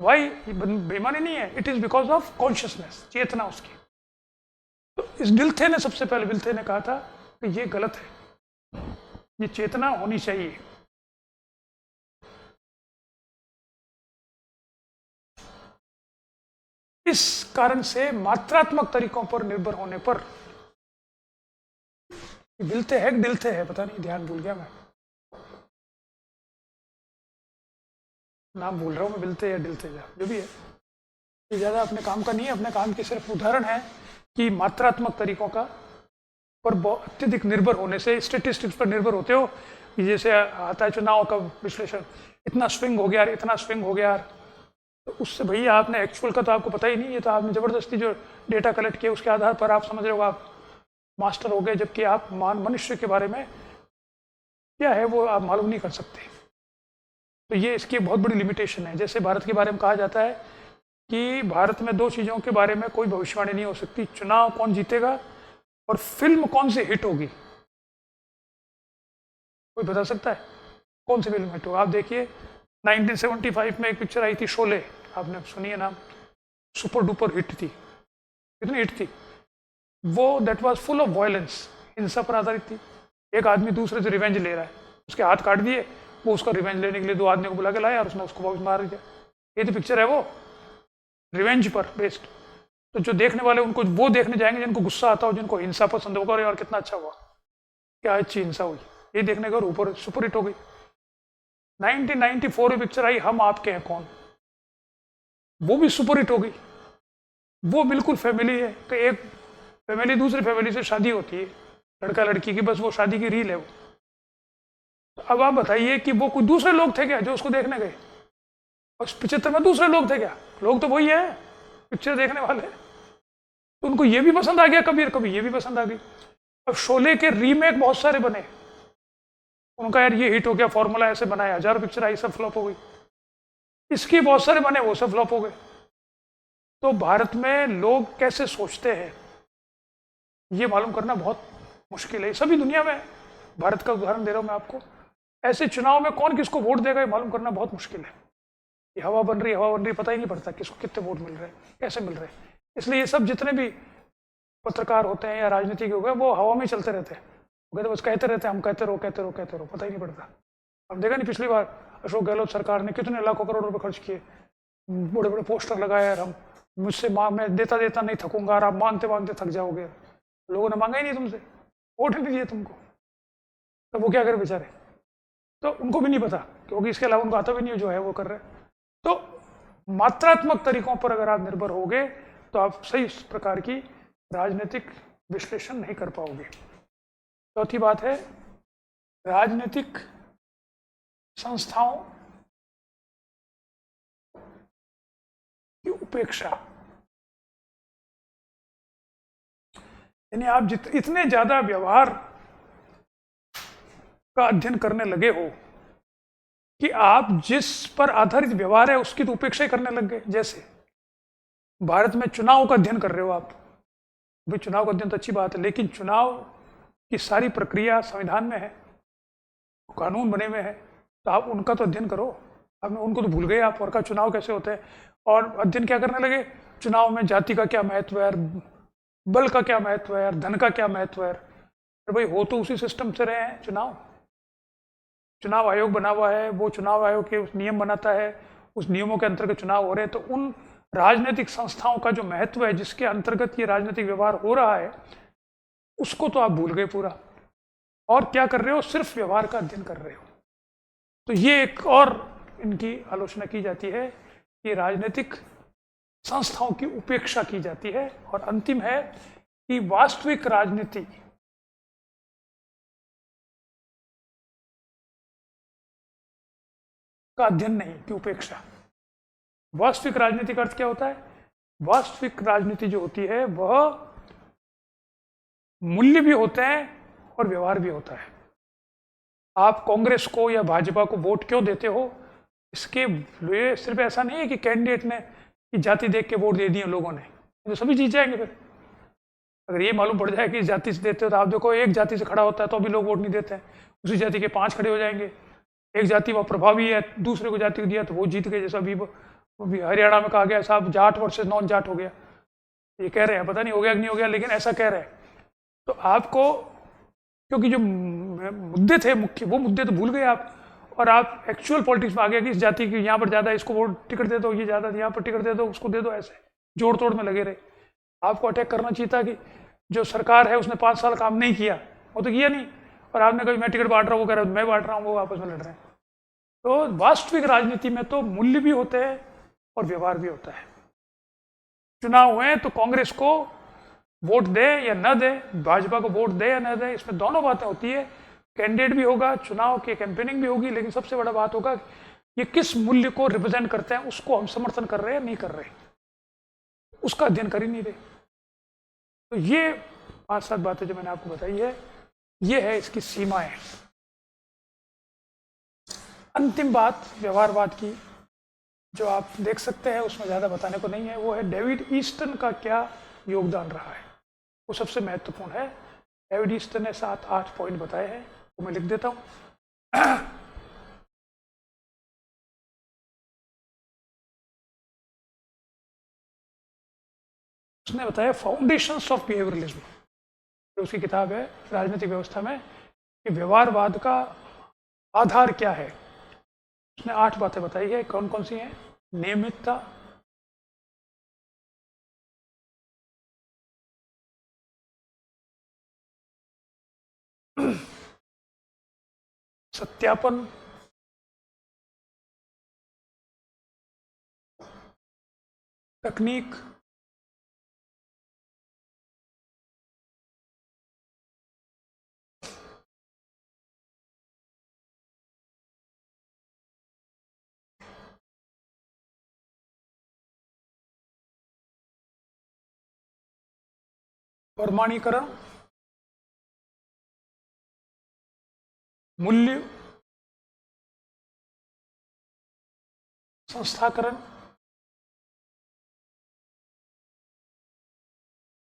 भाई बेईमानी नहीं है, it is because of consciousness, चेतना उसकी। तो इस विल्थे ने सबसे पहले विल्थे ने कहा था कि ये गलत है, ये चेतना होनी चाहिए। इस कारण से मात्रात्मक तरीकों पर निर्भर होने पर, विल्थे है डिल्थे है पता नहीं, ध्यान भूल गया मैं, नाम भूल रहा हूं मैं, विल्थे या डिल्थे जो भी है, ये ज़्यादा अपने काम का नहीं है। अपने काम की सिर्फ उदाहरण है कि मात्रात्मक तरीकों का पर अत्यधिक निर्भर होने से, स्टेटिस्टिक्स पर निर्भर होते हो, जैसे आता है चुनाव का विश्लेषण, इतना स्विंग हो गया, इतना स्विंग हो गया, तो उससे भैया आपने एक्चुअल का तो आपको पता ही नहीं, ये तो आपने ज़बरदस्ती जो डेटा कलेक्ट किया उसके आधार पर आप समझ रहे हो आप मास्टर हो गए, जबकि आप मनुष्य के बारे में क्या है वो आप मालूम नहीं कर सकते। तो ये इसकी बहुत बड़ी लिमिटेशन है। जैसे भारत के बारे में कहा जाता है कि भारत में 2 चीज़ों के बारे में कोई भविष्यवाणी नहीं हो सकती, चुनाव कौन जीतेगा और फिल्म कौन सी हिट होगी। कोई बता सकता है कौन सी फिल्म हिट होगा? आप देखिए 1975 में एक पिक्चर आई थी शोले, आपने सुनी है नाम, सुपर डुपर हिट थी। कितनी हिट थी वो? That was full of violence, हिंसा पर आधारित थी। एक आदमी दूसरे से रिवेंज ले रहा है, उसके हाथ काट दिए, वो उसका रिवेंज लेने के लिए 2 आदमियों को बुला के लाया और उसने उसको बहुत मार दिया। ये तो पिक्चर है वो, रिवेंज पर बेस्ड। तो जो देखने वाले उनको वो देखने जाएंगे जिनको गुस्सा आता हो, जिनको हिंसा पसंद होगा, और कितना अच्छा हुआ, क्या अच्छी हिंसा हुई, ये देखने का ऊपर सुपर हिट हो गई। 1994 में पिक्चर आई हम आपके हैं कौन, वो भी सुपर हिट हो गई। वो बिल्कुल फैमिली है कि एक फैमिली दूसरी फैमिली से शादी होती है, लड़का लड़की की, बस वो शादी की रील है वो। तो अब आप बताइए कि वो कोई दूसरे लोग थे क्या जो उसको देखने गए? और उस पिक्चर में दूसरे लोग थे क्या? लोग तो वही है पिक्चर देखने वाले। तो उनको ये भी पसंद आ गया कभी, कभी ये भी पसंद आ गई। अब शोले के रीमेक बहुत सारे बने, उनका यार ये हिट हो गया, फॉर्मूला ऐसे बनाया, 1000 पिक्चर आई, सब फ्लॉप हो गई। इसके बहुत सारे बने, वो सब फ्लॉप हो गए। तो भारत में लोग कैसे सोचते हैं ये मालूम करना बहुत मुश्किल है। सभी दुनिया में, भारत का उदाहरण दे रहा हूं मैं आपको, ऐसे चुनाव में कौन किसको वोट देगा ये मालूम करना बहुत मुश्किल है। ये हवा बन रही, पता ही नहीं पड़ता किसको कितने वोट मिल रहे हैं, कैसे मिल रहे हैं। इसलिए ये सब जितने भी पत्रकार होते हैं या राजनीतिक हो गए, वो हवा में चलते रहते हैं, वो कहते बस कहते रहते हैं, हम कहते रहो कहते रहो कहते रहो, पता ही नहीं पड़ता। हम देखा नहीं पिछली बार अशोक गहलोत सरकार ने कितने लाखों करोड़ रुपए खर्च किए, बड़े बड़े पोस्टर लगाए, यार हम मुझसे मैं देता देता नहीं थकूंगा और आप मांगते मांगते थक जाओगे। लोगों ने मांगा ही नहीं तुमसे, वोट नहीं दिए तुमको, तो वो क्या करे बेचारे? तो उनको भी नहीं पता, क्योंकि इसके अलावा उनको आता भी नहीं जो है वो कर रहे हैं। तो मात्रात्मक तरीकों पर अगर आप निर्भर होगे तो आप सही प्रकार की राजनीतिक विश्लेषण नहीं कर पाओगे। चौथी बात है राजनीतिक संस्थाओं की उपेक्षा। यानी आप इतने ज्यादा व्यवहार का अध्ययन करने लगे हो कि आप जिस पर आधारित व्यवहार है उसकी तो उपेक्षा ही करने लग गए। जैसे भारत में चुनाव का अध्ययन कर रहे हो आप, भाई चुनाव का अध्ययन तो अच्छी बात है, लेकिन चुनाव की सारी प्रक्रिया संविधान में है, कानून बने हुए हैं, तो आप उनका तो अध्ययन करो। आपने उनको तो भूल गए आप, और का चुनाव कैसे होते हैं, और अध्ययन क्या करने लगे, चुनाव में जाति का क्या महत्व है, बल का क्या महत्व है, धन का क्या महत्व है। अरे भाई हो तो उसी सिस्टम से रहे हैं। चुनाव आयोग बना हुआ है, वो चुनाव आयोग के नियम बनाता है, उस नियमों के अंतर्गत चुनाव हो रहे हैं। तो उन राजनीतिक संस्थाओं का जो महत्व है, जिसके अंतर्गत ये राजनीतिक व्यवहार हो रहा है, उसको तो आप भूल गए पूरा, और क्या कर रहे हो, सिर्फ व्यवहार का अध्ययन कर रहे हो। तो ये एक और इनकी आलोचना की जाती है कि राजनीतिक संस्थाओं की उपेक्षा की जाती है। और अंतिम है कि वास्तविक राजनीति का अध्ययन नहीं कि उपेक्षा। वास्तविक राजनीति का अर्थ क्या होता है, वास्तविक राजनीति जो होती है वह मूल्य भी होते हैं और व्यवहार भी होता है। आप कांग्रेस को या भाजपा को वोट क्यों देते हो, इसके लिए सिर्फ ऐसा नहीं है कि कैंडिडेट ने कि जाति देख के वोट दे दिए लोगों ने, तो सभी जीत जाएंगे। फिर अगर ये मालूम पड़ जाए कि इस जाति से देते हो, तो आप देखो एक जाति से खड़ा होता है तो भी लोग वोट नहीं देते हैं, उसी जाति के 5 खड़े हो जाएंगे। एक जाति वह प्रभावी है, दूसरे को जाति को दिया तो वो जीत गए। जैसा अभी हरियाणा में कहा गया साहब, जाट वर्सेस नॉन जाट हो गया, ये कह रहे हैं, पता नहीं हो गया कि नहीं हो गया, लेकिन ऐसा कह रहे हैं। तो आपको क्योंकि जो मुद्दे थे मुख्य, वो मुद्दे तो भूल गए आप, और आप एक्चुअल पॉलिटिक्स में आ गए कि इस जाति की यहाँ पर ज़्यादा, इसको वोट टिकट दे दो, ये ज़्यादा यहाँ पर टिकट दे दो, उसको दे दो, ऐसे जोड़ तोड़ में लगे रहे। आपको अटैक करना चाहिए था कि जो सरकार है उसने 5 साल काम नहीं किया, वो तो किया नहीं, और आपने कभी मैं टिकट बांट रहा हूँ, वो कह रहा हूँ मैं बांट रहा हूँ, वो आपस में लड़ रहे हैं। तो वास्तविक राजनीति में तो मूल्य भी होते हैं और व्यवहार भी होता है। चुनाव हुए तो कांग्रेस को वोट दे या न दे, भाजपा को वोट दे या न दे, इसमें दोनों बातें होती है। कैंडिडेट भी होगा, चुनाव की कैंपेनिंग भी होगी, लेकिन सबसे बड़ा बात होगा ये किस मूल्य को रिप्रेजेंट करते हैं, उसको हम समर्थन कर रहे हैं नहीं कर रहे, उसका अध्ययन कर ही नहीं रहे। तो ये 5-7 बातें जो मैंने आपको बताई है, ये है इसकी सीमाएं। अंतिम बात व्यवहारवाद की जो आप देख सकते हैं, उसमें ज़्यादा बताने को नहीं है, वो है डेविड ईस्टन का क्या योगदान रहा है, वो सबसे महत्वपूर्ण है। डेविड ईस्टन ने 7-8 पॉइंट बताए हैं, वो मैं लिख देता हूँ। उसने बताया फाउंडेशंस ऑफ बिहेवियरलिज्म, जो उसकी किताब है राजनीतिक व्यवस्था में, कि व्यवहारवाद का आधार क्या है। उसने 8 बातें बताई है। कौन कौन सी हैं? नियमितता, सत्यापन, तकनीक, प्रमाणीकरण, मूल्य, संस्थाकरण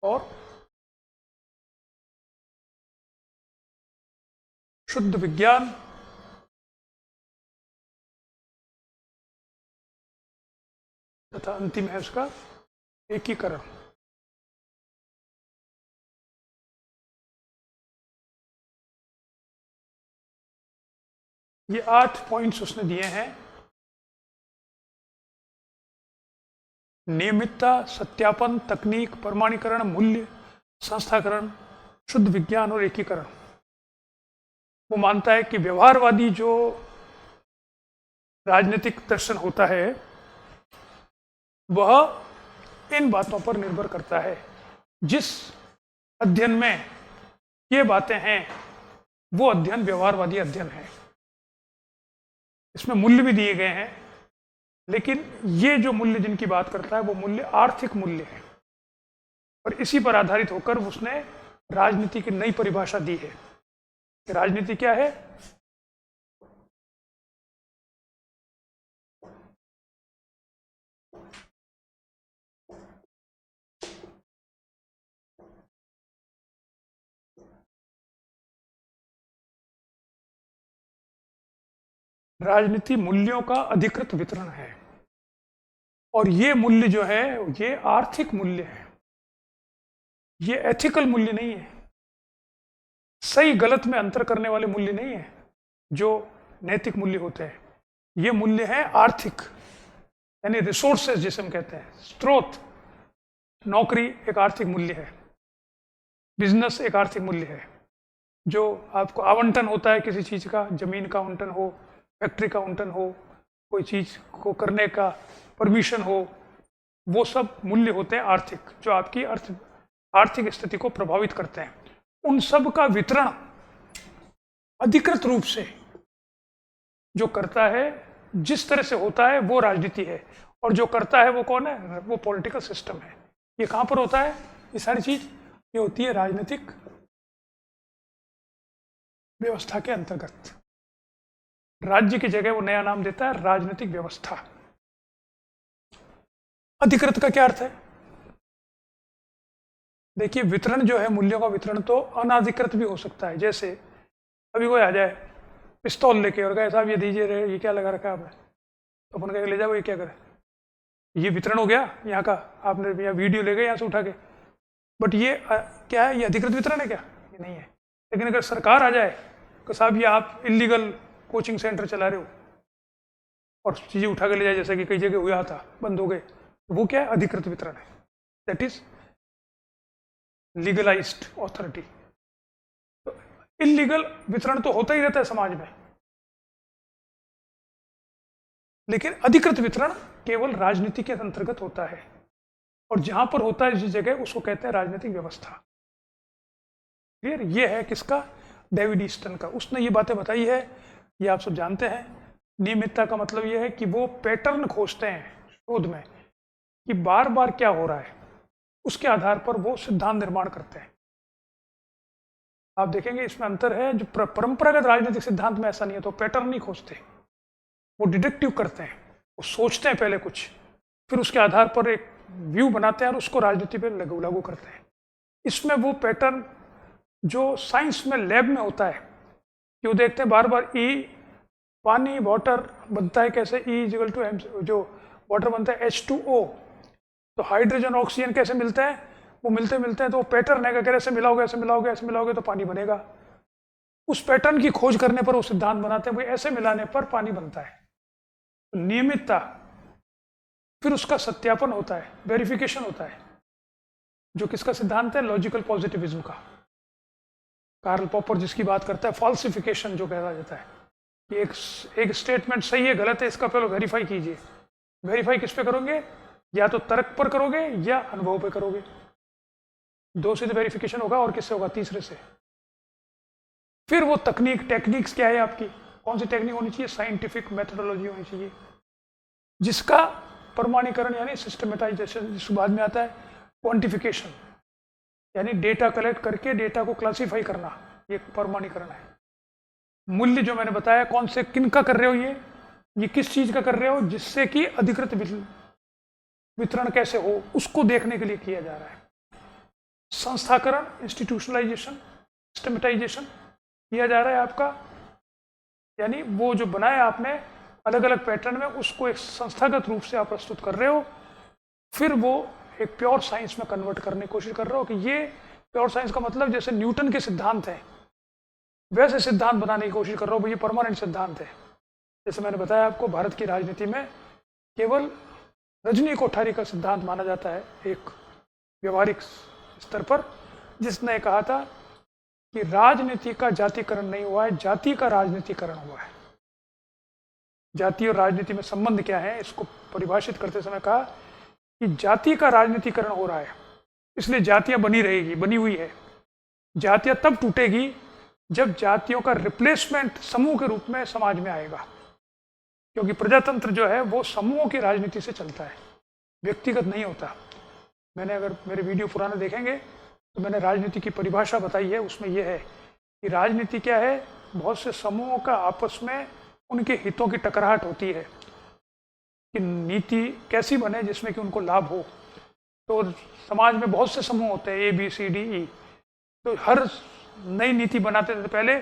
और शुद्ध विज्ञान तथा अंतिम है उसका एकीकरण। ये 8 पॉइंट्स उसने दिए हैं। नियमितता, सत्यापन, तकनीक, प्रमाणीकरण, मूल्य, संस्थाकरण, शुद्ध विज्ञान और एकीकरण। वो मानता है कि व्यवहारवादी जो राजनीतिक दर्शन होता है वह इन बातों पर निर्भर करता है। जिस अध्ययन में ये बातें हैं वो अध्ययन व्यवहारवादी अध्ययन है। इसमें मूल्य भी दिए गए हैं, लेकिन ये जो मूल्य जिनकी बात करता है वो मूल्य आर्थिक मूल्य है, और इसी पर आधारित होकर उसने राजनीति की नई परिभाषा दी है। राजनीति क्या है? राजनीति मूल्यों का अधिकृत वितरण है, और ये मूल्य जो है ये आर्थिक मूल्य है, ये एथिकल मूल्य नहीं है, सही गलत में अंतर करने वाले मूल्य नहीं है जो नैतिक मूल्य होते हैं। ये मूल्य है आर्थिक, यानी रिसोर्सेज जिसे हम कहते हैं, स्रोत। नौकरी एक आर्थिक मूल्य है, बिजनेस एक आर्थिक मूल्य है, जो आपको आवंटन होता है किसी चीज का, जमीन का आवंटन हो, फैक्ट्री का आवंटन हो, कोई चीज को करने का परमिशन हो, वो सब मूल्य होते हैं आर्थिक, जो आपकी आर्थिक स्थिति को प्रभावित करते हैं। उन सब का वितरण अधिकृत रूप से जो करता है, जिस तरह से होता है, वो राजनीति है। और जो करता है वो कौन है? वो पॉलिटिकल सिस्टम है। ये कहां पर होता है? ये सारी चीज ये होती है राजनीतिक व्यवस्था के अंतर्गत। राज्य की जगह वो नया नाम देता है राजनीतिक व्यवस्था। अधिकृत का क्या अर्थ है? देखिए, वितरण जो है, मूल्यों का वितरण तो अनाधिकृत भी हो सकता है। जैसे अभी कोई आ जाए पिस्तौल लेके और कहे साहब ये दीजिए रे, ये क्या लगा रखा है आपने, तो अपन कहेंगे ले जाओ, ये क्या करे, ये वितरण हो गया यहाँ का, आपने यहाँ वीडियो ले गए यहाँ से उठा के। बट ये क्या है? ये अधिकृत वितरण है क्या? ये नहीं है। लेकिन अगर सरकार आ जाए तो साहब ये आप इलीगल कोचिंग सेंटर चला रहे हो और चीज़ें उठा के ले जाए, जैसे कि कई जगह हुआ था, बंद हो गए, तो वो क्या है? अधिकृत वितरण है। That is legalised authority. तो इलीगल वितरण तो होता ही रहता है समाज में, लेकिन अधिकृत वितरण केवल राजनीति के अंतर्गत होता है, और जहां पर होता है जिस जगह, उसको कहते हैं राजनीतिक व्यवस्था। क्लियर? ये है किसका? डेविड ईस्टन का। उसने ये बातें बताई है, ये आप सब जानते हैं। नियमितता का मतलब ये है कि वो पैटर्न खोजते हैं शोध में कि बार बार क्या हो रहा है, उसके आधार पर वो सिद्धांत निर्माण करते हैं। आप देखेंगे इसमें अंतर है। जो परंपरागत राजनीतिक सिद्धांत में ऐसा नहीं है, तो पैटर्न नहीं खोजते, वो डिडक्टिव करते हैं, वो सोचते हैं पहले कुछ, फिर उसके आधार पर एक व्यू बनाते हैं और उसको राजनीति पे लागू करते हैं। इसमें वो पैटर्न जो साइंस में लैब में होता है कि वो देखते हैं बार बार ई पानी वाटर बनता है कैसे, ई इक्वल टू एम, जो वाटर बनता है H2O, तो हाइड्रोजन ऑक्सीजन कैसे मिलते हैं, वो मिलते हैं तो वो पैटर्न है कि अगर ऐसे मिलाओगे ऐसे मिलाओगे ऐसे मिलाओगे तो पानी बनेगा। उस पैटर्न की खोज करने पर वो सिद्धांत बनाते हैं, भाई ऐसे मिलाने पर पानी बनता है। तो नियमितता, फिर उसका सत्यापन होता है, वेरिफिकेशन होता है, जो किसका सिद्धांत है? लॉजिकल पॉजिटिविज्म का। कार्ल पॉपर जिसकी बात करता है, फॉल्सिफिकेशन जो कहा जाता है कि एक स्टेटमेंट सही है गलत है, इसका पहले वेरीफाई कीजिए। वेरीफाई किस पे करोगे? या तो तर्क पर करोगे या अनुभव पे करोगे। दो से तो वेरिफिकेशन होगा, और किससे होगा? तीसरे से। फिर वो टेक्निक्स क्या है आपकी, कौन सी टेक्निक होनी चाहिए? साइंटिफिक मेथोडोलॉजी होनी चाहिए, जिसका प्रमाणीकरण यानी सिस्टमेटाइजेशन, जिसके बाद में आता है क्वांटिफिकेशन, यानी डेटा कलेक्ट करके डेटा को क्लासिफाई करना, ये प्रमाणीकरण है। मूल्य जो मैंने बताया, कौन से किन का कर रहे हो, ये किस चीज का कर रहे हो, जिससे कि अधिकृत वितरण कैसे हो, उसको देखने के लिए किया जा रहा है। संस्थाकरण, इंस्टीट्यूशनलाइजेशन, सिस्टमेटाइजेशन किया जा रहा है आपका, यानी वो जो बनाया आपने अलग अलग पैटर्न में, उसको एक संस्थागत रूप से आप प्रस्तुत कर रहे हो। फिर वो एक प्योर साइंस में कन्वर्ट करने की कोशिश कर रहे हो कि ये प्योर साइंस का मतलब जैसे न्यूटन के सिद्धांत हैं, वैसे सिद्धांत बनाने की कोशिश कर रहा हूँ, ये परमानेंट सिद्धांत है। जैसे मैंने बताया आपको, भारत की राजनीति में केवल रजनी कोठारी का सिद्धांत माना जाता है एक व्यवहारिक स्तर पर, जिसने कहा था कि राजनीति का जातिकरण नहीं हुआ है, जाति का राजनीतिकरण हुआ है। जाति और राजनीति में संबंध क्या है, इसको परिभाषित करते समय कहा कि जाति का राजनीतिकरण हो रहा है, इसलिए जातियां बनी रहेगी, बनी हुई है। जातियां तब टूटेगी जब जातियों का रिप्लेसमेंट समूह के रूप में समाज में आएगा, क्योंकि प्रजातंत्र जो है वो समूहों की राजनीति से चलता है, व्यक्तिगत नहीं होता। मैंने अगर मेरे वीडियो पुराने देखेंगे तो मैंने राजनीति की परिभाषा बताई है, उसमें यह है कि राजनीति क्या है, बहुत से समूहों का आपस में उनके हितों की टकराहट होती है कि नीति कैसी बने जिसमें कि उनको लाभ हो। तो समाज में बहुत से समूह होते हैं, ABCDE, तो हर नई नीति बनाते थे पहले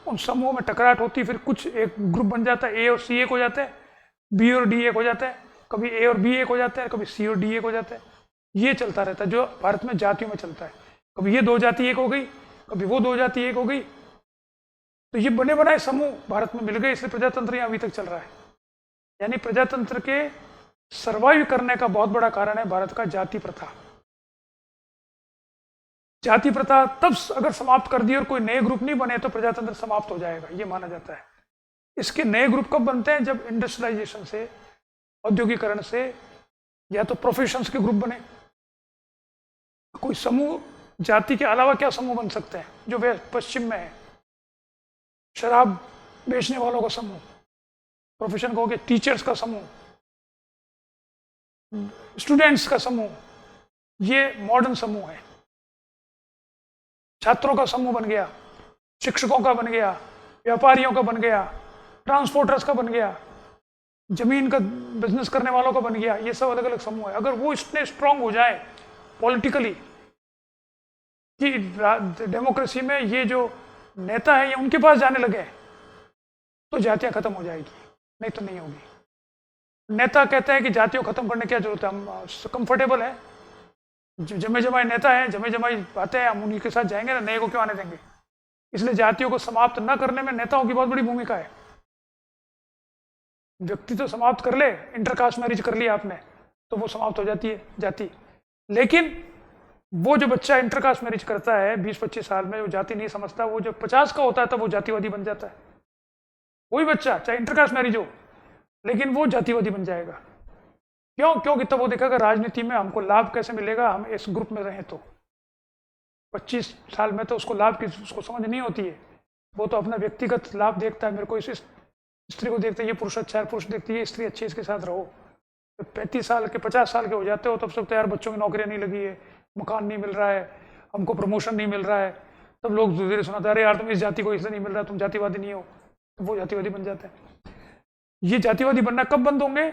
उन समूहों में टकराहट होती, फिर कुछ एक ग्रुप बन जाता है, A और C एक हो जाते हैं, B और D एक हो जाता है, कभी A और B एक हो जाता है, कभी C और D एक हो जाता है। ये चलता रहता है जो भारत में जातियों में चलता है। कभी ये दो जाति एक हो गई, कभी वो दो जाति एक हो गई। तो ये बने बनाए समूह भारत में मिल गए, इसलिए प्रजातंत्र यहाँ अभी तक चल रहा है। यानी प्रजातंत्र के सर्वाइव करने का बहुत बड़ा कारण है भारत का जाति प्रथा। जाति प्रथा तब अगर समाप्त कर दी और कोई नए ग्रुप नहीं बने तो प्रजातंत्र समाप्त हो जाएगा, ये माना जाता है। इसके नए ग्रुप कब बनते हैं, जब इंडस्ट्रियलाइजेशन से, औद्योगिकरण से, या तो प्रोफेशंस के ग्रुप बने। कोई समूह जाति के अलावा क्या समूह बन सकते हैं जो वे पश्चिम में है? शराब बेचने वालों का समूह, प्रोफेशन कहोगे, टीचर्स का समूह, स्टूडेंट्स का समूह, ये मॉडर्न समूह है। छात्रों का समूह बन गया, शिक्षकों का बन गया, व्यापारियों का बन गया, ट्रांसपोर्टर्स का बन गया, जमीन का बिजनेस करने वालों का बन गया। ये सब अलग अलग समूह है। अगर वो इतने स्ट्रांग हो जाए पॉलिटिकली कि डेमोक्रेसी में ये जो नेता है ये उनके पास जाने लगे तो जातियां खत्म हो जाएगी, नहीं तो नहीं होगी। नेता कहते हैं कि जातियों खत्म करने की क्या जरूरत है, हम कंफर्टेबल है, जमे जमाए नेता है, जमे जमाई बातें हैं, हम उन्हीं के साथ जाएंगे ना, नए को क्यों आने देंगे। इसलिए जातियों को समाप्त न करने में नेताओं की बहुत बड़ी भूमिका है। व्यक्ति तो समाप्त कर ले, इंटरकास्ट मैरिज कर लिया आपने तो वो समाप्त हो जाती है जाति, लेकिन वो जो बच्चा इंटरकास्ट मैरिज करता है 20-25 साल में, वो जाति नहीं समझता, वो जब 50 का होता है तब वो जातिवादी बन जाता है। वही बच्चा चाहे इंटरकास्ट मैरिज हो, लेकिन वो जातिवादी बन जाएगा। क्यों? क्योंकि तब वो देखेगा राजनीति में हमको लाभ कैसे मिलेगा, हम इस ग्रुप में रहें। तो 25 साल में तो उसको लाभ की उसको समझ नहीं होती है, वो तो अपना व्यक्तिगत लाभ देखता है। मेरे को इस स्त्री को देखते हैं, ये पुरुष अच्छा है, पुरुष देखते हैं स्त्री अच्छी है, इसके साथ रहो। तो 35 साल के 50 साल के हो जाते हो तब सोचते यार बच्चों की नौकरियां नहीं लगी है, मकान नहीं मिल रहा है, हमको प्रमोशन नहीं मिल रहा है। तब लोग धीरे धीरे सुनाते अरे यार तुम इस जाति को इसलिए नहीं मिल रहा, तुम जातिवादी नहीं हो, तो वो जातिवादी बन जाते हैं। ये जातिवादी बनना कब बंद होंगे?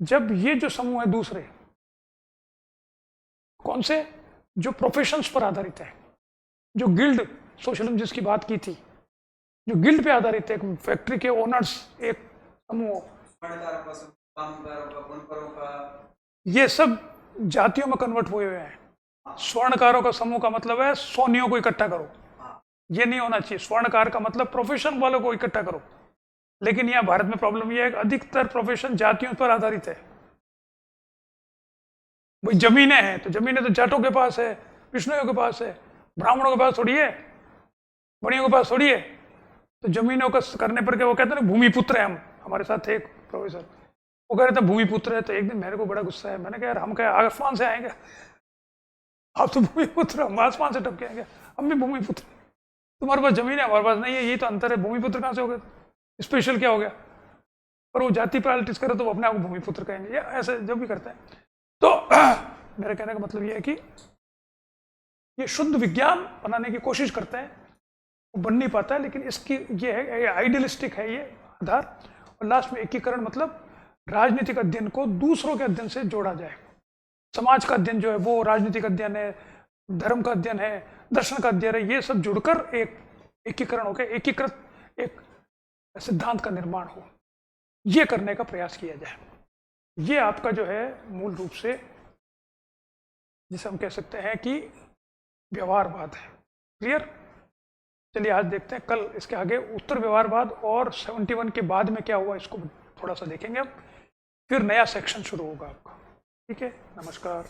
जब ये जो समूह है दूसरे, कौन से, जो प्रोफेशंस पर आधारित है, जो गिल्ड सोशलिज्म जिसकी बात की थी, जो गिल्ड पे आधारित है, एक फैक्ट्री के ओनर्स एक समूह, ये सब जातियों में कन्वर्ट हुए हुए हैं। स्वर्णकारों का समूह का मतलब है सोनियों को इकट्ठा करो, ये नहीं होना चाहिए। स्वर्णकार का मतलब प्रोफेशन वालों को इकट्ठा करो। लेकिन यहाँ भारत में प्रॉब्लम यह है कि अधिकतर प्रोफेशन जातियों पर आधारित है। भाई जमीनें हैं तो जमीनें तो जाटों के पास है, विष्णुओं के पास है, ब्राह्मणों के पास थोड़ी है, बड़ियों के पास थोड़ी है। तो जमीनों का करने पर क्या वो कहते हैं ना भूमिपुत्र है हम। हमारे साथ थे एक प्रोफेसर, वो कह रहे थे भूमिपुत्र है। तो एक दिन मेरे को बड़ा गुस्सा है, मैंने कहा यार हम क्या आसमान से आएंगे, आप तो भूमिपुत्र, हम आसमान से टपके आएंगे, हम भी भूमिपुत्र। तुम्हारे पास जमीन है, हमारे पास नहीं है, यही तो अंतर है। भूमिपुत्र कहाँ से हो गए, स्पेशल क्या हो गया? और वो जाति पॉलिटिक्स करे तो वो अपने आप को भूमिपुत्र कहेंगे, या ऐसे जो भी करते हैं। तो मेरा कहने का मतलब ये है कि ये शुद्ध विज्ञान बनाने की कोशिश करते हैं, वो बन नहीं पाता है। लेकिन इसकी ये है, ये आइडियलिस्टिक है ये आधार। और लास्ट में एकीकरण मतलब राजनीतिक अध्ययन को दूसरों के अध्ययन से जोड़ा जाए। समाज का अध्ययन जो है वो राजनीतिक अध्ययन है, धर्म का अध्ययन है, दर्शन का अध्ययन है, ये सब जुड़कर एक एकीकरण होकर एकीकृत एक सिद्धांत का निर्माण हो, ये करने का प्रयास किया जाए। ये आपका जो है मूल रूप से जिसे हम कह सकते हैं कि व्यवहारवाद है। क्लियर? चलिए आज देखते हैं, कल इसके आगे उत्तर व्यवहारवाद और 71 के बाद में क्या हुआ इसको थोड़ा सा देखेंगे हम, फिर नया सेक्शन शुरू होगा आपका। ठीक है, नमस्कार।